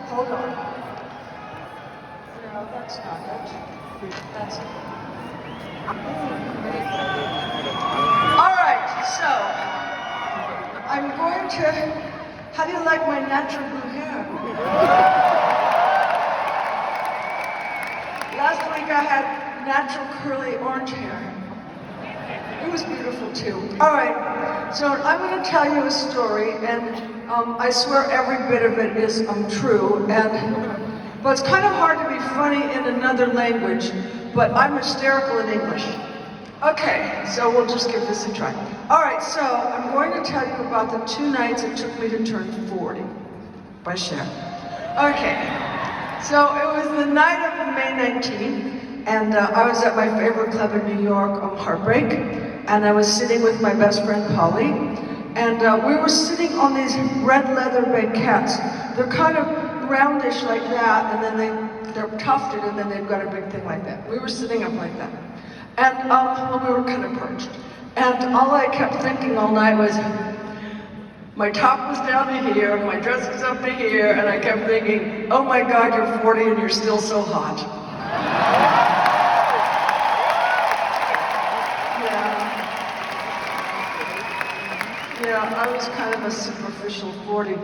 Hold on. No, that's not it. That's it. All right, so I'm going to. How do you like my natural blue hair? Last week I had natural curly orange hair. It was beautiful too. All right, so I'm going to tell you a story, and I swear every bit of it is true. But it's kind of hard to be funny in another language. But I'm hysterical in English. Okay, so we'll just give this a try. All right, so I'm going to tell you about the 2 nights it took me to turn 40 by Cher. Okay, so it was the night of May 19th, and I was at my favorite club in New York, Heartbreak, and I was sitting with my best friend Polly, and we were sitting on these red leather banquettes. They're kind of roundish like that, and then they're tufted, and then they've got a big thing like that. We were sitting up like that. And well, we were kind of perched. And all I kept thinking all night was, my top was down to here, my dress was up to here, and I kept thinking, oh my God, you're 40 and you're still so hot. Yeah, I was kind of a superficial 40.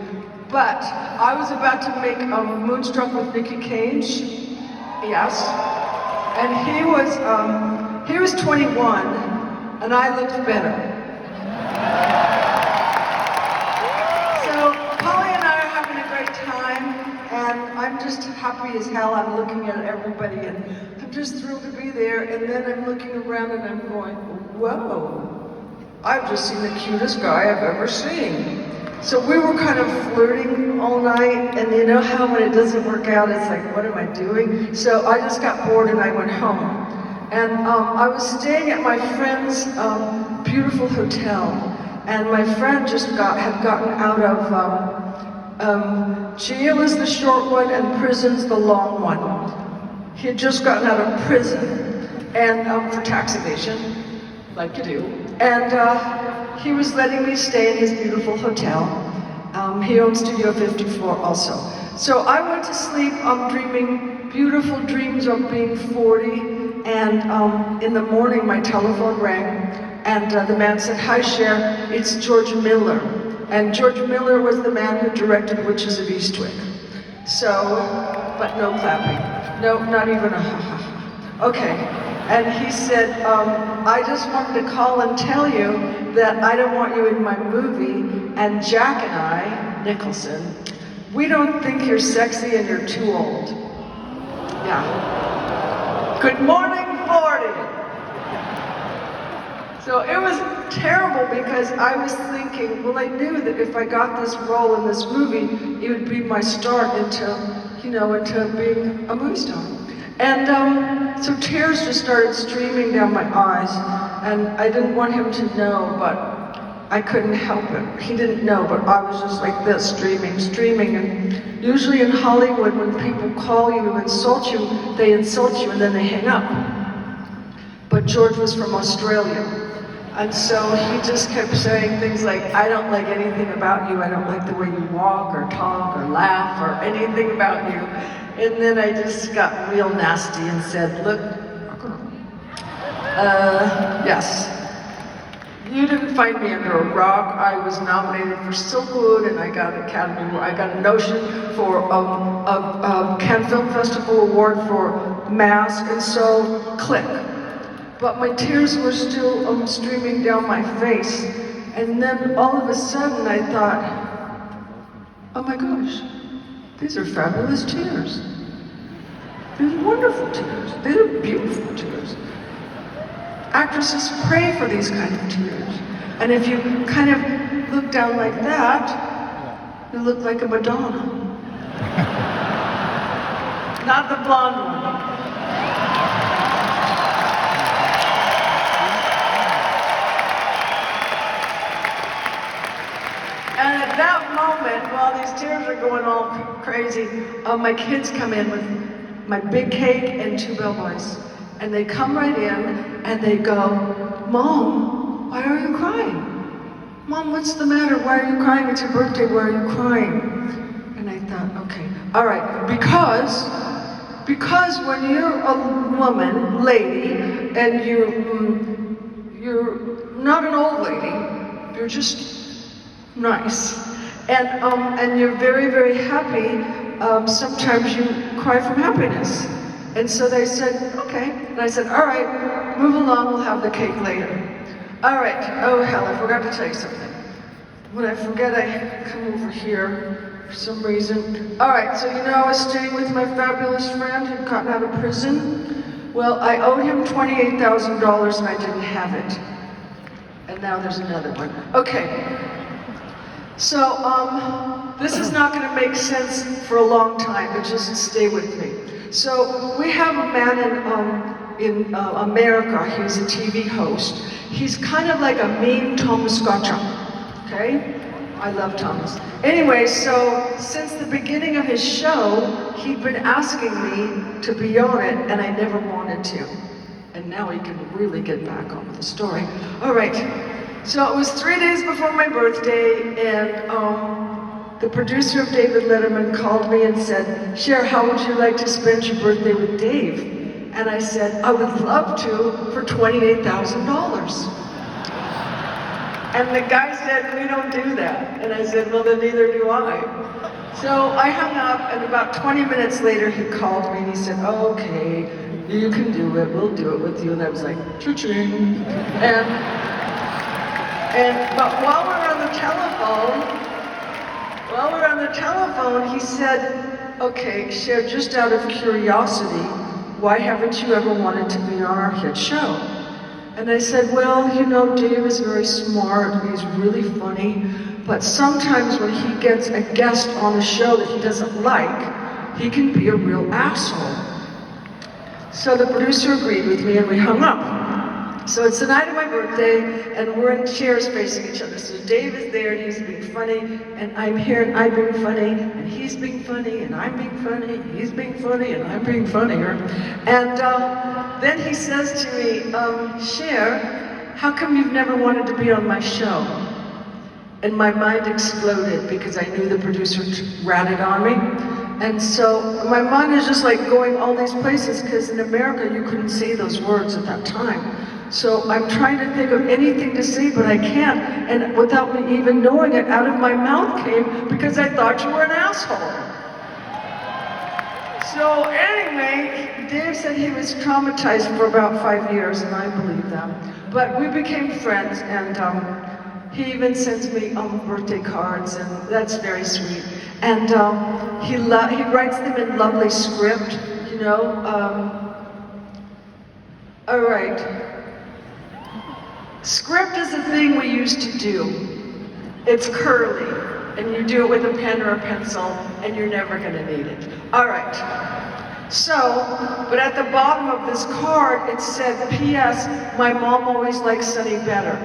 But I was about to make Moonstruck with Nicky Cage. Yes. And he was 21, and I looked better. So Polly and I are having a great time, and I'm just happy as hell. I'm looking at everybody, and I'm just thrilled to be there. And then I'm looking around, and I'm going, whoa, I've just seen the cutest guy I've ever seen. So we were kind of flirting all night, and you know how when it doesn't work out, it's like, what am I doing? So I just got bored and I went home. And I was staying at my friend's beautiful hotel, and my friend just had gotten out of, jail is the short one and prison's the long one. He had just gotten out of prison, and for tax evasion, like you do. And he was letting me stay in his beautiful hotel. He owns Studio 54 also. So I went to sleep dreaming beautiful dreams of being 40. And in the morning, my telephone rang, and the man said, hi, Cher, it's George Miller. And George Miller was the man who directed Witches of Eastwick. So, but no clapping. No, not even a ha-ha-ha. Okay. And he said, I just wanted to call and tell you that I don't want you in my movie, and Jack and I, Nicholson, we don't think you're sexy and you're too old. Yeah. Good morning, 40. So it was terrible because I was thinking, well, I knew that if I got this role in this movie, it would be my start into being a movie star. And so tears just started streaming down my eyes, and I didn't want him to know, but I couldn't help it. He didn't know, but I was just like this, streaming. And usually in Hollywood, when people call you to insult you, they insult you and then they hang up. But George was from Australia, and so he just kept saying things like, I don't like anything about you. I don't like the way you walk or talk or laugh or anything about you. And then I just got real nasty and said, look, yes. You didn't find me under a rock. I was nominated for So Good, and I got a notion for a Cannes Film Festival award for Mask, and so click. But my tears were still streaming down my face, and then all of a sudden I thought, oh my gosh, these are fabulous tears. These are wonderful tears. These are beautiful tears. Actresses pray for these kind of tears. And if you kind of look down like that, you look like a Madonna. Not the blonde one. And at that moment, while these tears are going all crazy, my kids come in with my big cake and 2 bellboys. And they come right in and they go, Mom, why are you crying? Mom, what's the matter? Why are you crying? It's your birthday, why are you crying? And I thought, okay, All right, because when you're a woman, lady, and you're not an old lady, you're just nice, and you're very, very happy. Sometimes you cry from happiness. And so they said, okay. And I said, all right, move along, we'll have the cake later. All right, oh hell, I forgot to tell you something. When I forget, I come over here for some reason. All right, so you know I was staying with my fabulous friend who'd gotten out of prison. Well, I owed him $28,000 and I didn't have it. And now there's another one. Okay. So, this is not gonna make sense for a long time, but just stay with me. So, we have a man in America, he's a TV host. He's kind of like a mean Thomas Gottschalk, okay? I love Thomas. Anyway, so, since the beginning of his show, he'd been asking me to be on it, and I never wanted to. And now he can really get back on with the story. All right. So it was 3 days before my birthday, and the producer of David Letterman called me and said, Cher, how would you like to spend your birthday with Dave? And I said, I would love to for $28,000. And the guy said, we don't do that. And I said, well, then neither do I. So I hung up, and about 20 minutes later he called me and he said, okay, you can do it, we'll do it with you. And I was like, cha-ching. But while we're on the telephone, he said, okay, Cher, just out of curiosity, why haven't you ever wanted to be on our hit show? And I said, well, you know, Dave is very smart, he's really funny, but sometimes when he gets a guest on a show that he doesn't like, he can be a real asshole. So the producer agreed with me and we hung up. So it's the night of my birthday, and we're in chairs facing each other. So Dave is there, and he's being funny, and I'm here, and I'm being funny, and he's being funny, and I'm being funny, and he's being funny, and I'm being funnier. And then he says to me, Cher, how come you've never wanted to be on my show? And my mind exploded because I knew the producer ratted on me. And so my mind is just like going all these places, because in America you couldn't say those words at that time. So I'm trying to think of anything to say, but I can't. And without me even knowing it, out of my mouth came, because I thought you were an asshole. So anyway, Dave said he was traumatized for about 5 years, and I believe that. But we became friends, and he even sends me birthday cards, and that's very sweet. And he writes them in lovely script, you know. All right. Script is a thing we used to do. It's curly, and you do it with a pen or a pencil, and you're never gonna need it. All right. So, but at the bottom of this card, it said, P.S. My mom always likes Sunny better.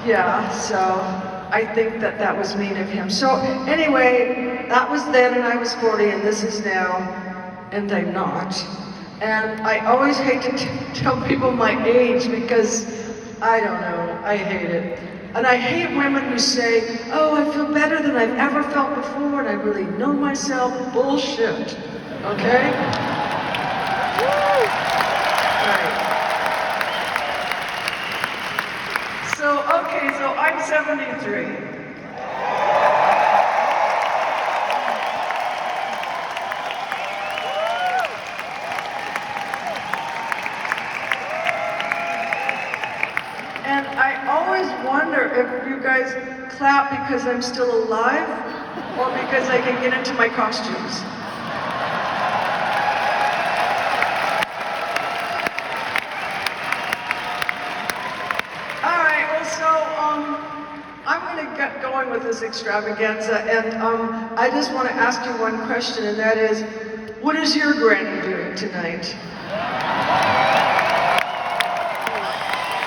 Yeah, so I think that was mean of him. So anyway, that was then, and I was 40, and this is now, and I'm not. And I always hate to tell people my age because, I don't know, I hate it. And I hate women who say, oh, I feel better than I've ever felt before and I really know myself. Bullshit, okay? Right. So I'm 73. And I always wonder if you guys clap because I'm still alive or because I can get into my costumes. All right, well, so I'm going to get going with this extravaganza, and I just want to ask you one question, and that is, what is your granny doing tonight?